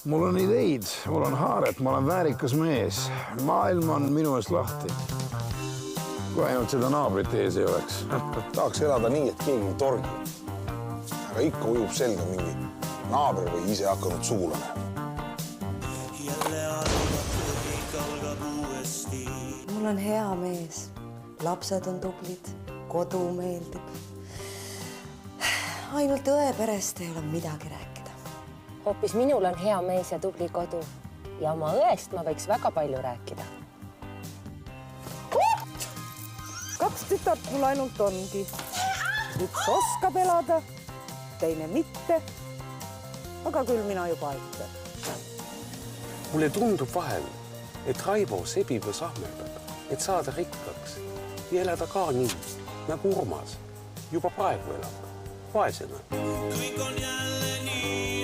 Mul on ideid, mul on haaret, ma olen väärikas mees. Maailm on minu eest lahti. Kui ainult seda naabrit ees ei oleks. Tahaks elada nii, et keegi ei torgi. Aga ikka ujub selga mingi naaber või ise hakanud sugulane. Mul on hea mees. Lapsed on tublid, kodu meeldib. Ainult õe perest ei ole midagi rääkida. Hoopis minul on hea mees ja tubli kodu. Ja oma õest ma võiks väga palju rääkida. 2 tütart mul ainult ongi. Üks oskab elada, teine mitte. Aga küll mina juba aitan. Mulle tundub vahel, et Raivo sebib ja sahmeldab, et saada rikkaks ja elada ka nii, nagu Urmas juba praegu elab, vaesena. Kõik on jälle nii.